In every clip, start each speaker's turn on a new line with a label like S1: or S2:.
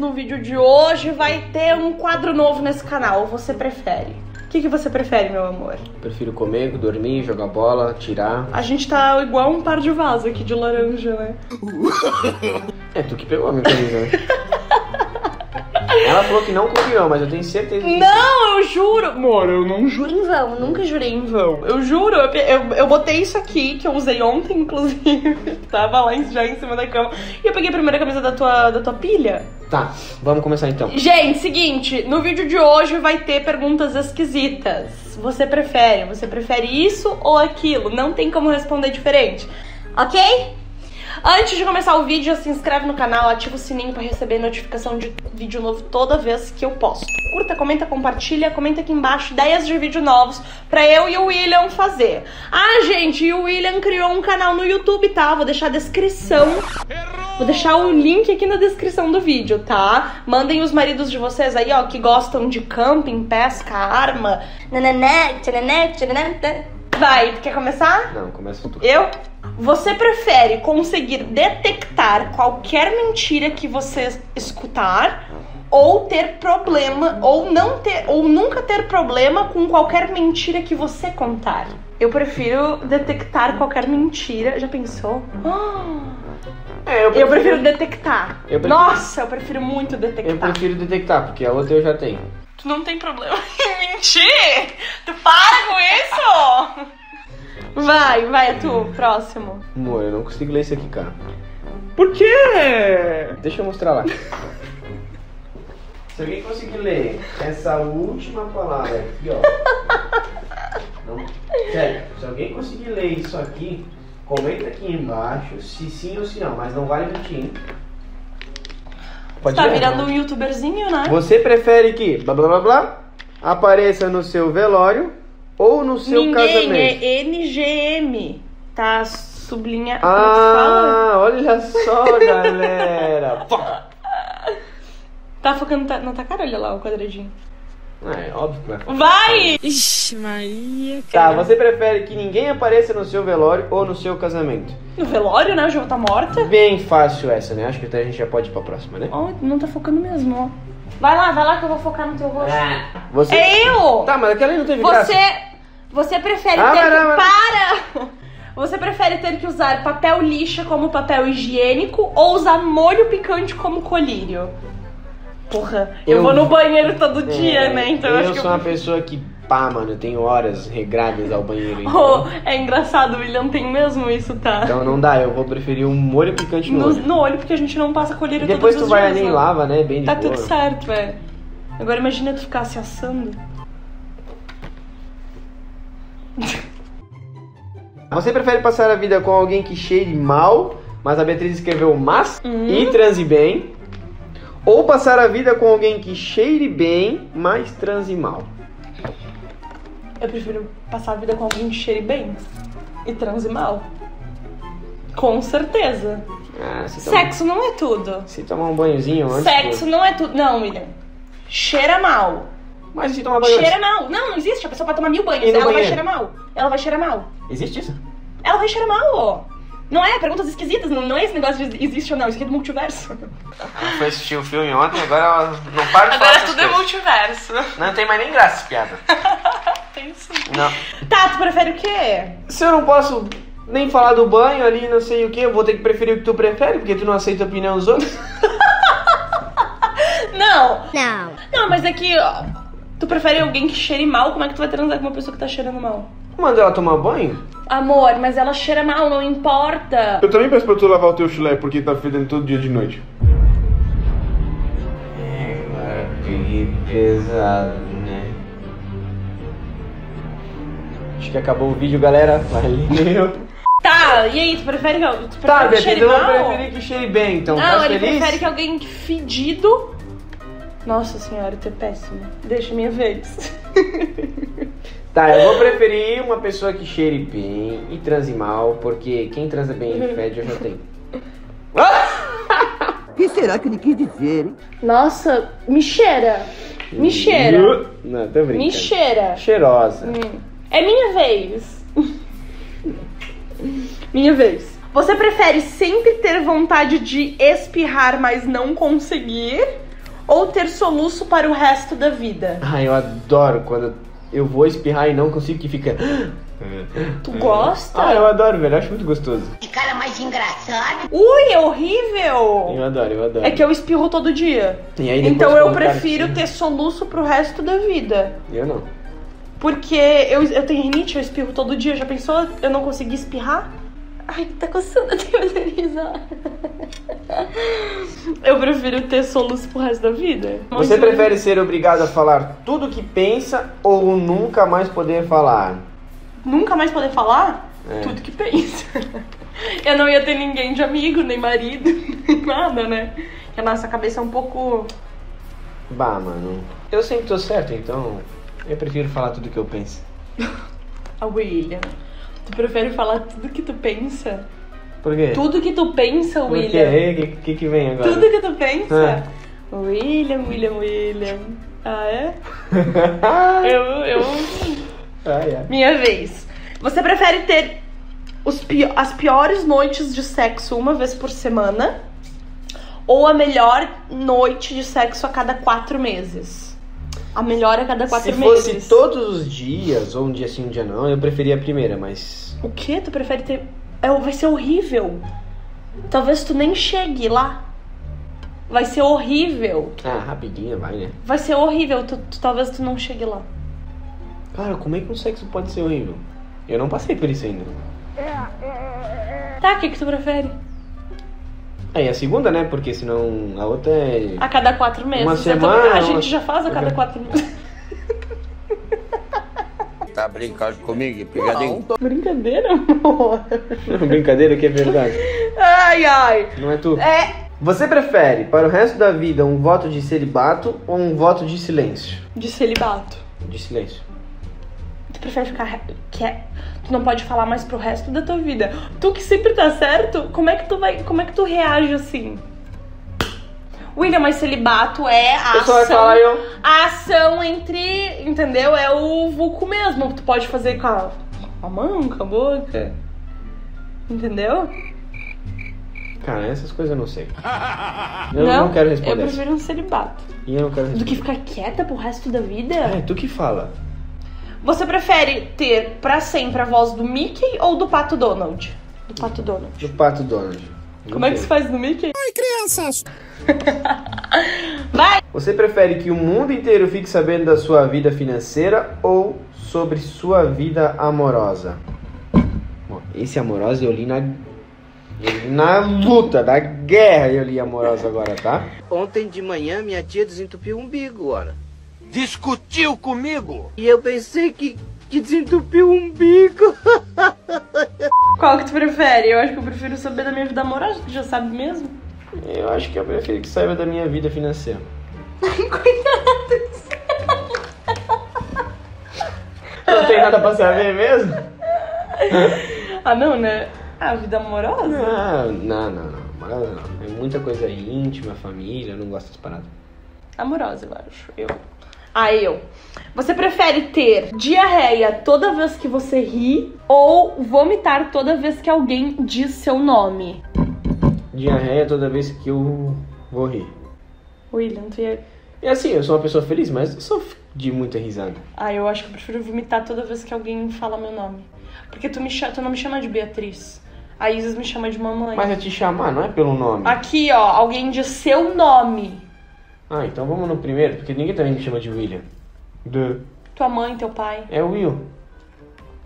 S1: no vídeo de hoje vai ter um quadro novo nesse canal. Você prefere? O que você prefere, meu amor?
S2: Prefiro comer, dormir, jogar bola, tirar.
S1: A gente tá igual um par de vaso aqui de laranja, né?
S2: É tu que pegou a minha camisa, né? Ela falou que não confiou, mas eu tenho certeza que...
S1: Não, eu juro. Amor, eu não juro em vão, nunca jurei em vão. Eu juro, eu botei isso aqui, que eu usei ontem, inclusive. Tava lá já em cima da cama. E eu peguei a primeira camisa da tua pilha.
S2: Tá, vamos começar então.
S1: Gente, seguinte, no vídeo de hoje vai ter perguntas esquisitas. Você prefere isso ou aquilo? Não tem como responder diferente, ok? Antes de começar o vídeo, se inscreve no canal, ativa o sininho pra receber notificação de vídeo novo toda vez que eu posto. Curta, comenta, compartilha, comenta aqui embaixo ideias de vídeo novos pra eu e o William fazer. Ah, gente, e o William criou um canal no YouTube, tá? Vou deixar a descrição. Vou deixar o link aqui na descrição do vídeo, tá? Mandem os maridos de vocês aí, ó, que gostam de camping, pesca, arma. Vai, quer começar?
S2: Não, começa tu.
S1: Eu? Você prefere conseguir detectar qualquer mentira que você escutar ou ter problema, ou nunca ter problema com qualquer mentira que você contar? Eu prefiro detectar qualquer mentira. Já pensou? Eu prefiro detectar. Nossa, eu prefiro muito detectar.
S2: Eu prefiro detectar, porque a outra eu já tenho.
S1: Tu não tem problema em mentir? Tu para com isso! Vai, é tu, próximo.
S2: Amor, eu não consigo ler isso aqui, cara.
S1: Por quê?
S2: Deixa eu mostrar lá. Se alguém conseguir ler essa última palavra aqui, ó. Não, sério, se alguém conseguir ler isso aqui, comenta aqui embaixo se sim ou se não, mas não vale mentir, hein?
S1: Você tá virando um youtuberzinho, né?
S2: Você prefere que blá blá blá blá apareça no seu velório ou no seu casamento?
S1: É NGM. Tá sublinha.
S2: Ah, olha só, galera.
S1: Tá focando na tua cara? Olha lá o quadradinho.
S2: É óbvio que vai ficar.
S1: Vai! Ixi, Maria,
S2: cara. Tá, você prefere que ninguém apareça no seu velório ou no seu casamento?
S1: No velório, né? O João tá morta.
S2: Bem fácil essa, né? Acho que até a gente já pode ir pra próxima, né?
S1: Ó, não tá focando mesmo, ó. Vai lá que eu vou focar no teu rosto.
S2: Você...
S1: É eu!
S2: Tá, mas aquela aí não teve graça.
S1: Você prefere Você prefere ter que usar papel lixa como papel higiênico ou usar molho picante como colírio? Porra, eu vou no banheiro todo dia, né? Então
S2: eu sou uma pessoa que, mano, eu tenho horas regradas ao banheiro.
S1: Então... é engraçado, o William tem mesmo isso, tá?
S2: Então não dá, eu vou preferir um molho picante no olho.
S1: No olho, porque a gente não passa colírio todos os dias.
S2: Depois tu vai nem lava, né? Bem de boa.
S1: Tá tudo certo, velho. Agora imagina tu ficar se assando.
S2: Você prefere passar a vida com alguém que cheire mal, mas a Beatriz escreveu mas e transe bem? Ou passar a vida com alguém que cheire bem, mas transe mal?
S1: Eu prefiro passar a vida com alguém que cheire bem e transe mal. Com certeza. Sexo não é tudo.
S2: Se tomar um banhozinho antes...
S1: Sexo não é tudo. Não, William. Cheira mal.
S2: Mas se tomar banho
S1: cheira mal. Não existe. A pessoa pode tomar 1000 banhos. Ela vai cheirar mal. Ela vai cheirar mal.
S2: Existe isso?
S1: Ela vai cheirar mal, ó. Não é? Perguntas esquisitas. Não é esse negócio de existe ou não. Isso aqui é do multiverso.
S2: Ela foi assistir o filme ontem, agora ela não para de falar.
S1: Agora tudo é multiverso.
S2: Não tem mais nem graça essa piada.
S1: Tem sim.
S2: Não.
S1: Tá, tu prefere o quê?
S2: Se eu não posso nem falar do banho ali, não sei o que, eu vou ter que preferir o que tu prefere, porque tu não aceita a opinião dos outros. Não, mas é que ó, tu prefere alguém que cheire mal, como é que tu vai transar com uma pessoa que tá cheirando mal? Manda ela tomar banho?
S1: Amor, mas ela cheira mal, não importa.
S3: Eu também peço pra tu lavar o teu chulé, porque tá fedendo todo dia de noite.
S2: Que pesado, né? Acho que acabou o vídeo, galera. Valeu.
S1: Tá, e aí, tu prefere que alguém
S2: que
S1: cheire mal?
S2: Eu preferi que cheire bem, então
S1: não,
S2: tá
S1: ele
S2: feliz?
S1: prefere que alguém fedido... Nossa senhora, tu é péssimo. Deixa minha vez.
S2: Tá, eu vou preferir uma pessoa que cheire bem e transe mal, porque quem transa bem e fede eu já tenho.
S4: O que será que ele quis dizer, hein?
S1: Nossa, me cheira. Me cheira.
S2: Não, tô brincando.
S1: Me cheira.
S2: Cheirosa.
S1: É minha vez. Minha vez. Você prefere sempre ter vontade de espirrar, mas não conseguir? ou ter soluço para o resto da vida?
S2: Ai, eu adoro quando eu vou espirrar e não consigo, que fica...
S1: Tu gosta?
S2: Ah, eu adoro, velho. Eu acho muito gostoso.
S5: Que cara mais engraçado.
S1: Ui, é horrível!
S2: Eu adoro.
S1: É que eu espirro todo dia.
S2: E aí, depois,
S1: Então eu
S2: quando o cara
S1: prefiro
S2: espirra-
S1: ter soluço pro resto da vida.
S2: Eu não.
S1: Porque eu tenho rinite, eu espirro todo dia. Já pensou eu não conseguir espirrar? Ai, tá coçando até meu nariz, ó. Eu prefiro ter soluço pro resto da vida.
S2: Você prefere ser obrigado a falar tudo que pensa ou nunca mais poder falar?
S1: Nunca mais poder falar?
S2: É.
S1: Tudo que pensa. Eu não ia ter ninguém de amigo, nem marido, nem nada, né? Porque a nossa cabeça é um pouco...
S2: Bah, mano. Eu sempre tô certo, então eu prefiro falar tudo que eu penso.
S1: A William, tu prefere falar tudo que tu pensa?
S2: Por quê?
S1: Tudo que tu pensa,
S2: Por
S1: William.
S2: quê? O que vem agora?
S1: Tudo que tu pensa?
S2: Ah.
S1: William. Ah, é? Eu...
S2: Ai.
S1: Minha vez. Você prefere ter as piores noites de sexo uma vez por semana ou a melhor noite de sexo a cada 4 meses? A melhor a cada 4
S2: Se
S1: meses.
S2: fosse todos os dias, ou um dia sim, um dia não, eu preferia a primeira, mas...
S1: O que? Tu prefere ter... Vai ser horrível. Talvez tu nem chegue lá. Vai ser horrível.
S2: Ah, rapidinho, vai, né?
S1: Vai ser horrível. Talvez tu não chegue lá.
S2: Cara, como é que um sexo pode ser horrível? Eu não passei por isso ainda.
S1: Tá, o que tu prefere?
S2: Aí a segunda, né? Porque senão a outra é...
S1: A cada 4 meses.
S2: Uma
S1: Eu tô-
S2: semana,
S1: A gente
S2: uma-
S1: já faz a cada 4 meses.
S6: Tá brincando comigo, pegadinho?
S1: Brincadeira, amor.
S2: Brincadeira que é verdade.
S1: Ai.
S2: Não é tu?
S1: É
S2: Você prefere, para o resto da vida, um voto de celibato ou um voto de silêncio?
S1: de celibato.
S2: De silêncio.
S1: Tu prefere ficar tu não pode falar mais pro resto da tua vida. Tu que sempre tá certo, como é que tu reage assim? William, mas celibato é a
S2: Eu só vai
S1: ação.
S2: falar eu.
S1: A ação entre, entendeu? É o vulco mesmo que tu pode fazer com a mão, com a boca. Entendeu?
S2: Cara, essas coisas eu não sei. Eu não quero
S1: Eu
S2: responder.
S1: prefiro um celibato.
S2: E eu não quero
S1: Do
S2: responder.
S1: que ficar quieta pro resto da vida?
S2: É, tu que fala.
S1: Você prefere ter pra sempre a voz do Mickey ou do Pato Donald? Do Pato Donald.
S2: Do Pato Donald.
S1: Como é que se faz no Mickey?
S5: Oi, crianças.
S1: Vai!
S2: Você prefere que o mundo inteiro fique sabendo da sua vida financeira ou sobre sua vida amorosa? Bom, esse amorosa eu li na luta, da guerra eu li amorosa agora, tá?
S4: Ontem de manhã minha tia desentupiu o umbigo, ora.
S6: Discutiu comigo?
S4: E eu pensei que desentupiu o umbigo.
S1: Qual que tu prefere? Eu acho que eu prefiro saber da minha vida amorosa, tu já sabe mesmo.
S2: Eu acho que eu prefiro que saiba da minha vida financeira.
S1: Coitados.
S2: Não tem nada pra saber mesmo?
S1: Ah, não, né? A vida amorosa?
S2: Não. Amorosa não. É muita coisa íntima, família, eu não gosto dessas paradas.
S1: Amorosa, eu acho. Eu. Você prefere ter diarreia toda vez que você ri ou vomitar toda vez que alguém diz seu nome?
S2: Diarreia toda vez que eu vou rir.
S1: William, tu ia...
S2: E assim, eu sou uma pessoa feliz, mas eu sou de muita risada.
S1: Ah, eu acho que eu prefiro vomitar toda vez que alguém fala meu nome. Porque tu não me chama de Beatriz. A Isis me chama de mamãe.
S2: Mas é te chamar, não é pelo nome.
S1: Aqui, ó, alguém diz seu nome.
S2: Ah, então vamos no primeiro, porque ninguém também me chama de William.
S1: Tua mãe, teu pai.
S2: É o Will.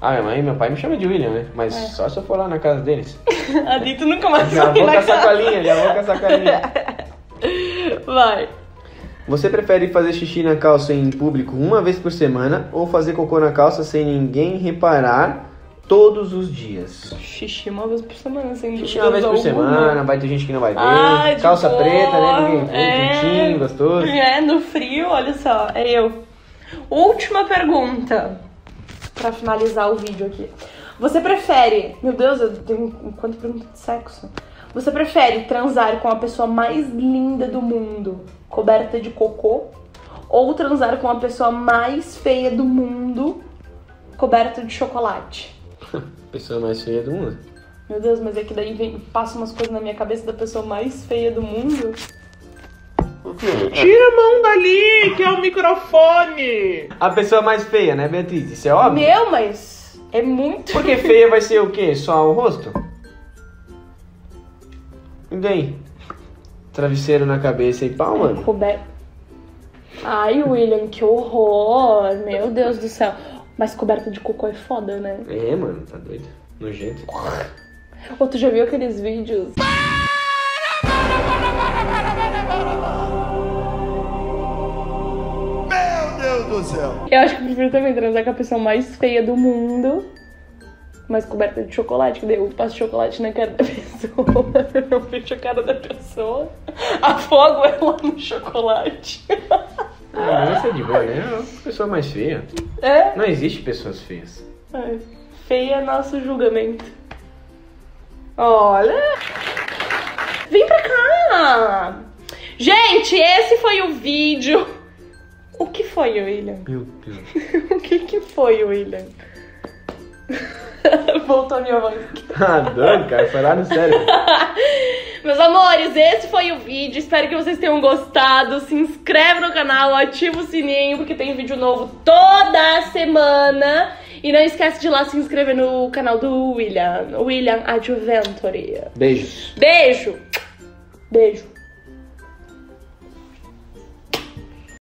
S2: Ah, minha mãe e meu pai me chamam de William, né? Mas só se eu for lá na casa deles.
S1: Ali tu nunca mais
S2: Já
S1: vai
S2: vou com
S1: na
S2: a
S1: casa.
S2: sacolinha,
S1: Vai.
S2: Você prefere fazer xixi na calça em público uma vez por semana ou fazer cocô na calça sem ninguém reparar todos os dias?
S1: Xixi uma vez por semana, sem
S2: Xixi uma vez por
S1: dúvidas alguma.
S2: semana, vai ter gente que não vai ver.
S1: Ai, de
S2: Calça
S1: boa.
S2: preta, né? Ninguém vê, quentinho, gostoso.
S1: É, no frio, olha só, é eu. Última pergunta, pra finalizar o vídeo aqui. Você prefere... Meu Deus, eu tenho quanta pergunta de sexo. Você prefere transar com a pessoa mais linda do mundo, coberta de cocô, ou transar com a pessoa mais feia do mundo, coberta de chocolate?
S2: Pessoa mais feia do mundo.
S1: Meu Deus, mas é que daí passa umas coisas na minha cabeça da pessoa mais feia do mundo.
S2: quê?
S3: Tira a mão dali, que é o microfone.
S2: A pessoa mais feia, né, Beatriz? Isso é óbvio.
S1: Meu, mas é muito...
S2: Porque feia vai ser o quê? Só o rosto? E daí? Travesseiro na cabeça e pau, mano?
S1: Ai, William, que horror. Meu Deus do céu. Mas coberta de cocô é foda, né?
S2: É, mano, tá doido. Nojento.
S1: Ou tu já viu aqueles vídeos?
S6: Meu Deus do céu.
S1: Eu acho que eu prefiro também transar com a pessoa mais feia do mundo, mas coberta de chocolate, que daí eu passo chocolate na cara da pessoa. Eu fecho a cara da pessoa, afogo ela no chocolate.
S2: Ah, mas isso é de boa, né? É a pessoa mais feia.
S1: É?
S2: Não existe pessoas feias.
S1: Ai, feia é nosso julgamento. Olha! Vem pra cá! Gente, esse foi o vídeo. O que foi, William?
S2: Meu Deus.
S1: O que foi, William? Voltou a minha voz.
S2: Ah, doido, cara. Foi lá no sério.
S1: Meus amores, esse foi o vídeo. Espero que vocês tenham gostado. Se inscreve no canal, ativa o sininho, porque tem vídeo novo toda semana. E não esquece de ir lá se inscrever no canal do William Adventure.
S2: Beijos.
S1: Beijo! Beijo!